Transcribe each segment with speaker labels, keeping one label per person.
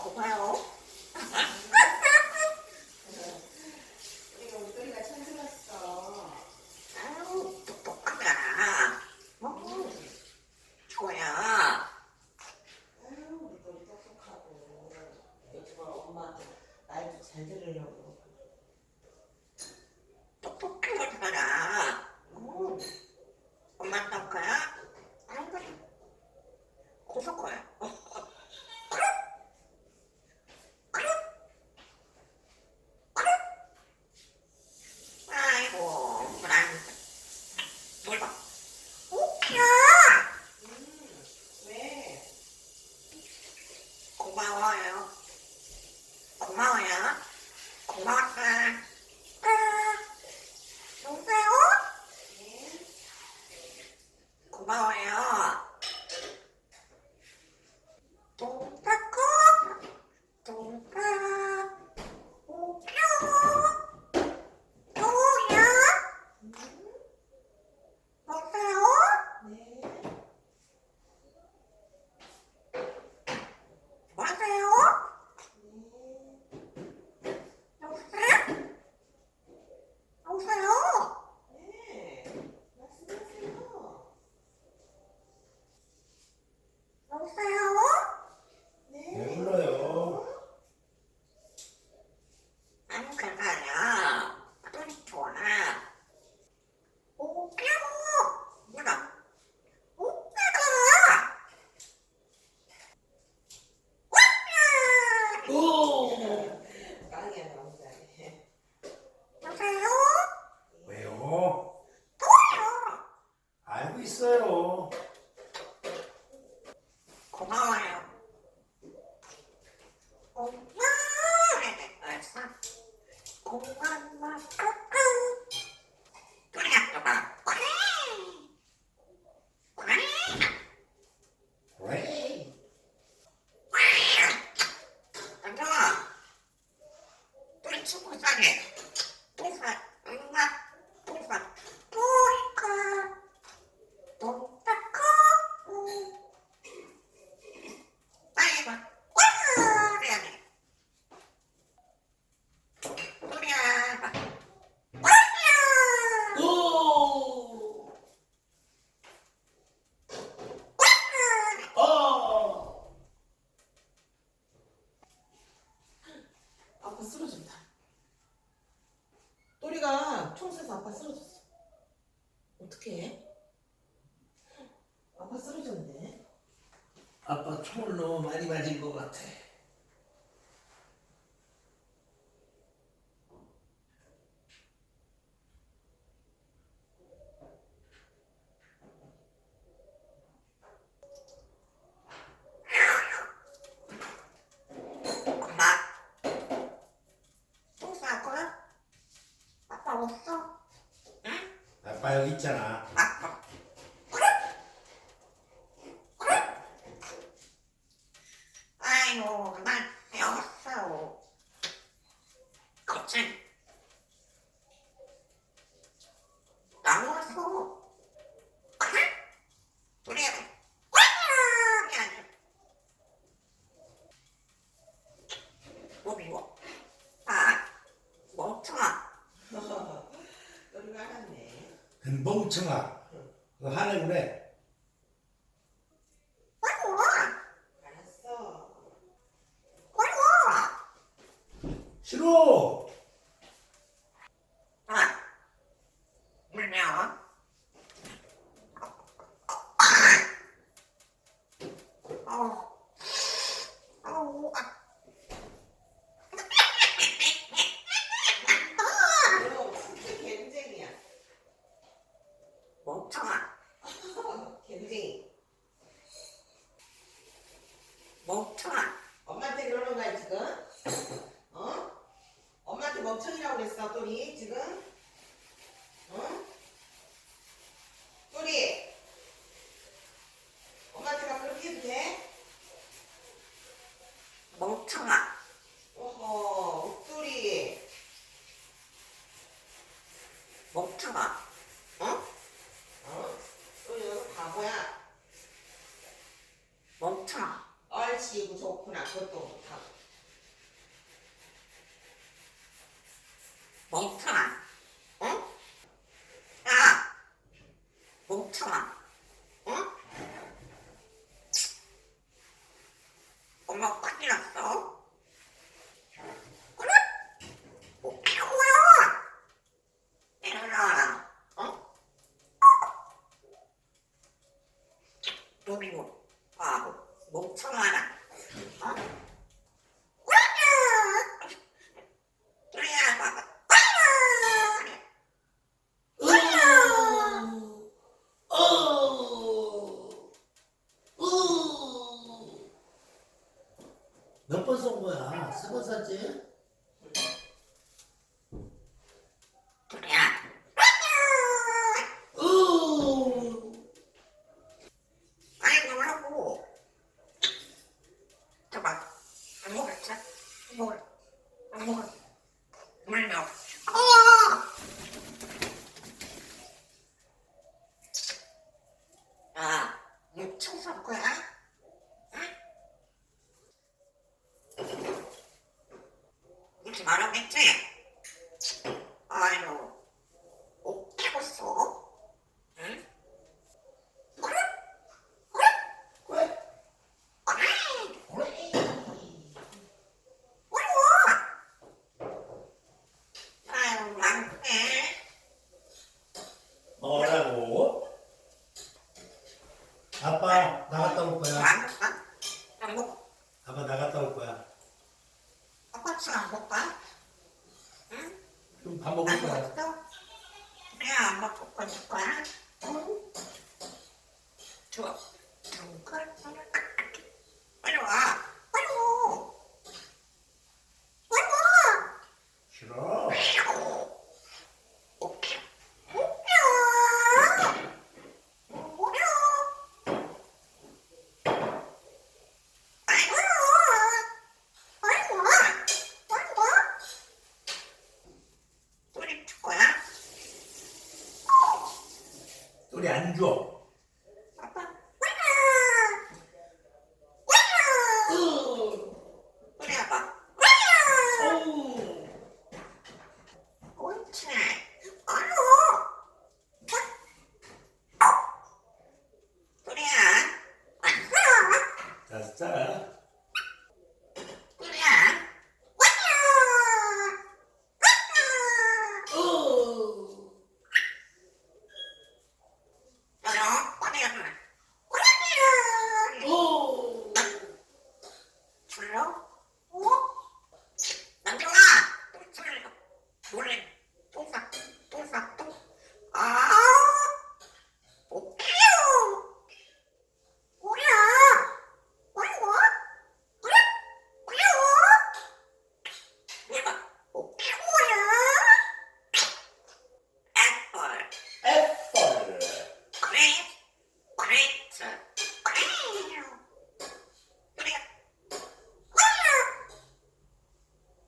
Speaker 1: 고마워.
Speaker 2: 우리가 웃소리가 참 들었어.
Speaker 1: 아유, 똑똑하다. 좋아요.
Speaker 2: 아유, 우리 또 똑똑하고. 요즘 엄마 말도 잘 들으려고.
Speaker 1: 똑똑한 걸 봐라. 엄마 할 거야? 아이고, 고소 거야. 아이고, 뭘 봐. 웃겨.
Speaker 2: 왜?
Speaker 1: 고마워요. 고마워요. 고마웠어요. 여보세요?
Speaker 2: 네?
Speaker 1: 고마워요. 똥따꺼 똥따 웃겨. 여보야? 여보세요?
Speaker 2: 네?
Speaker 1: 뭐하세요? 여보세요? 여보세요?
Speaker 2: 네? 말씀하세요.
Speaker 1: 여보세요?
Speaker 2: 네?
Speaker 3: 왜 불러요?
Speaker 1: 아니 괜찮아. 똥이 좋아. 웃겨. 뭐라? 웃겨가. 웃겨.
Speaker 3: 오!
Speaker 2: 빵이야, 너무 잘해.
Speaker 1: 여보세요?
Speaker 3: 왜요?
Speaker 1: 또요.
Speaker 3: 알고 있어요.
Speaker 1: 고마워요. 고마워. 알았어. 고마워. 그래, 여봐. 그래. 그래.
Speaker 3: 왜?
Speaker 1: 앉아. 우리 친구 싸게. 똥싸. 응아. 똥싸. 똥까. 똥싸까. 빨리 봐. 와! 그래야 돼. 우리야. 와야.
Speaker 3: 오!
Speaker 1: 와야.
Speaker 3: 어!
Speaker 2: 아빠 쓰러진다. 또리가 총 쏴서 아빠 쓰러졌어. 어떡해? 아빠 쓰러졌네.
Speaker 3: 아빠 총을 너무 많이 맞은 것 같아.
Speaker 1: 엄마. 똥 쌀 거야? 아빠 없어? 응?
Speaker 3: 아빠 여기 있잖아.
Speaker 1: 아빠. 그래? 그래? 아이고, 날 배웠어. 그치? 나와서. 그래? 우리 뭐 미워? 아, 멍청아.
Speaker 2: 또리가 알았네.
Speaker 3: 멍청아. 그거 하네 그래.
Speaker 1: 빨리 와.
Speaker 2: 알았어.
Speaker 1: 빨리 와.
Speaker 3: 싫어.
Speaker 1: 아, 물면. 아우,
Speaker 2: 너 진짜 갱쟁이야.
Speaker 1: 멍청아.
Speaker 2: 갱쟁이.
Speaker 1: 멍청아.
Speaker 2: 엄마한테 그러는 거야 지금? 어? 엄마한테 멍청이라고 그랬어 또리 지금? 어? 또리 엄마한테 막 그렇게 해도 돼?
Speaker 1: 멍청아.
Speaker 2: 어허 또리
Speaker 1: 멍청아. 어?
Speaker 2: 어? 또리 너 바보야.
Speaker 1: 멍청아.
Speaker 2: 얼씨구 좋구나. 야, 그것도 다.
Speaker 1: 멍청아. 응? 야! 멍청아. 응? 엄마 큰일 났어. 그래? 뭐 피고야. 일어나. 응? 여기 뭐 바보 멍청하나. 어? 그래야 봐봐.
Speaker 3: 몇 번 쏜 거야? 3번 쐈지?
Speaker 1: 그래야. 아이 놀라고. 저봐. 안 먹었어? 안 먹었어. 물려. 야, 무청 쏠 거야? 이렇게 말하겠지? 아이고, 못 해봤어? 응? 그래? 그래? 아유, 망해.
Speaker 3: 뭐라고? 아빠 나갔다 올 거야.
Speaker 1: 안 먹어.
Speaker 3: 아빠 나갔다 올 거야.
Speaker 1: 아빠 지금 안 먹을까? 응?
Speaker 3: 그럼 밥 먹을
Speaker 1: 안
Speaker 3: 거야.
Speaker 1: 먹었어? 그래, 안 먹을 거니까. 응? 좋아. 잠깐. 빨리 와. 빨리 와. 빨리 와.
Speaker 3: 싫어.
Speaker 1: 오케이.
Speaker 3: 우리 안 줘. 됐어.
Speaker 1: 불러? 어? 남편아! 소리가 몰래 똥싹 똥. 아! 오케이요! 뭐야? 빨리 와? 그래? 그래 와? 내가 오케이야? 애플
Speaker 3: 애플.
Speaker 1: 그레이트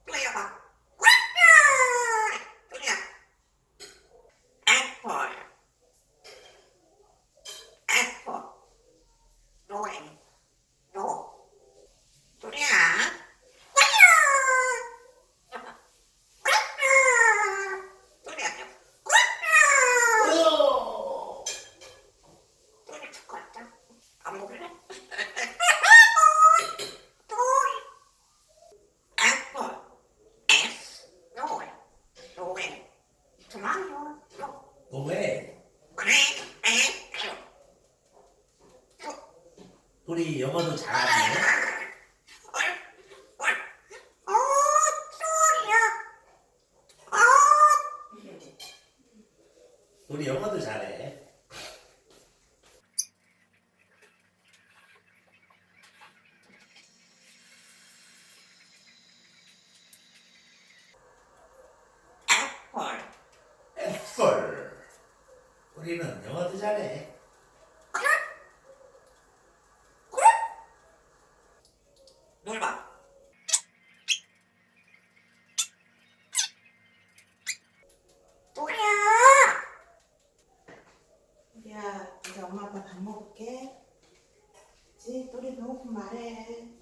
Speaker 1: 그래 봐. 그래. 애플. 노래. 노. 노래야. 노래 듣고 왔다. 안 먹을래? 애플. S. 노래. 노래. 좋아요.
Speaker 3: 너 왜?
Speaker 1: 그래. 애플.
Speaker 3: 우리 영어도 잘하네. 우리 영어도 잘해. 애플. 우리는 영어도 잘해.
Speaker 1: 뭘 봐? 또야!
Speaker 2: 야, 이제 엄마 아빠 밥 먹을게. 그치? 또리 배고프면 말해.